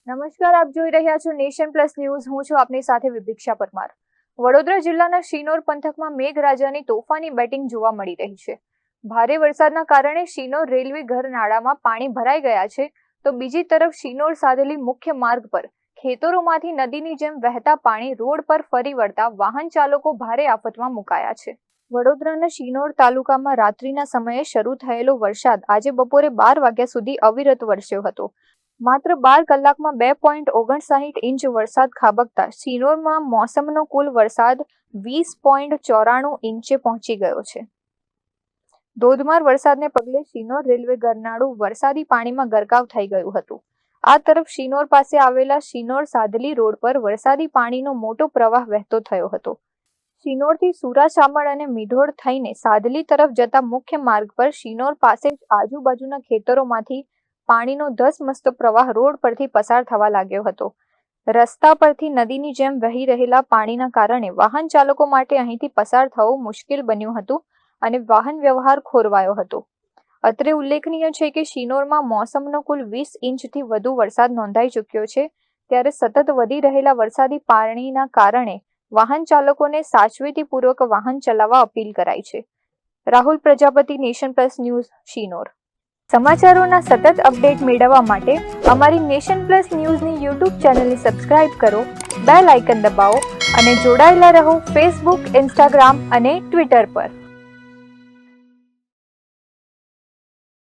નમસ્કાર, આપ જોઈ રહ્યા છો નેશન પ્લસ ન્યૂઝ. હું છું આપની સાથે વિભિક્ષા પરમાર. વડોદરા જિલ્લાના શિનોર પંથકમાં મેઘરાજાની તોફાની બેટિંગ જોવા મળી રહી છે. ભારે વરસાદના કારણે શિનોર રેલવે ઘર નાળામાં પાણી ભરાઈ ગયા છે, તો બીજી તરફ શિનોર સાધેલી મુખ્ય માર્ગ પર ખેતરોમાંથી નદીની જેમ વહેતા પાણી રોડ પર ફરી વળતા વાહન ચાલકો ભારે આફતમાં મુકાયા છે. વડોદરાના શિનોર તાલુકામાં રાત્રિના સમયે શરૂ થયેલો વરસાદ આજે બપોરે 12 વાગ્યા સુધી અવિરત વરસ્યો હતો. માત્ર 12 કલાકમાં 2.59 ઇંચ વરસાદ ખાબકતા શિનોરમાં મોસમનો કુલ વરસાદ 20.94 ઇંચે પહોંચી ગયો છે. ધોધમાર વરસાદને પગલે શિનોર રેલવે ગરનાળું વરસાદી પાણીમાં ગરકાવ થઈ ગયું હતું. આ તરફ શિનોર પાસે આવેલા શિનોર સાદલી રોડ પર વરસાદી પાણીનો મોટો પ્રવાહ વહેતો થયો હતો. શિનોરથી સુરાશામળ અને મીઢોળ થઈને સાદલી તરફ જતા મુખ્ય માર્ગ પર શિનોર પાસે આજુબાજુના ખેતરોમાંથી પાણીનો ધસમસતો પ્રવાહ રોડ પરથી પસાર થવા લાગ્યો હતો. રસ્તા પરથી નદીની જેમ વહી રહેલા પાણીના કારણે વાહન ચાલકો માટે અહીંથી પસાર થવું મુશ્કેલ બન્યું હતું અને વાહન વ્યવહાર ખોરવાયો હતો. અત્રે ઉલ્લેખનીય છે કે શિનોરમાં મોસમનો કુલ 20 ઇંચથી વધુ વરસાદ નોંધાઈ ચૂક્યો છે, ત્યારે સતત વધી રહેલા વરસાદી પાણીના કારણે વાહન ચાલકોને સાવચેતીપૂર્વક વાહન ચલાવવા અપીલ કરાઈ છે. Rahul Prajapati, nation plus news, Shinor. સમાચારોના સતત અપડેટ મેળવવા માટે અમારી નેશન પ્લસ ન્યૂઝની યુટ્યુબ ચેનલને સબસ્ક્રાઇબ કરો, બેલ આઇકન દબાવો અને જોડાયેલા રહો ફેસબુક, ઇન્સ્ટાગ્રામ અને ટ્વિટર પર.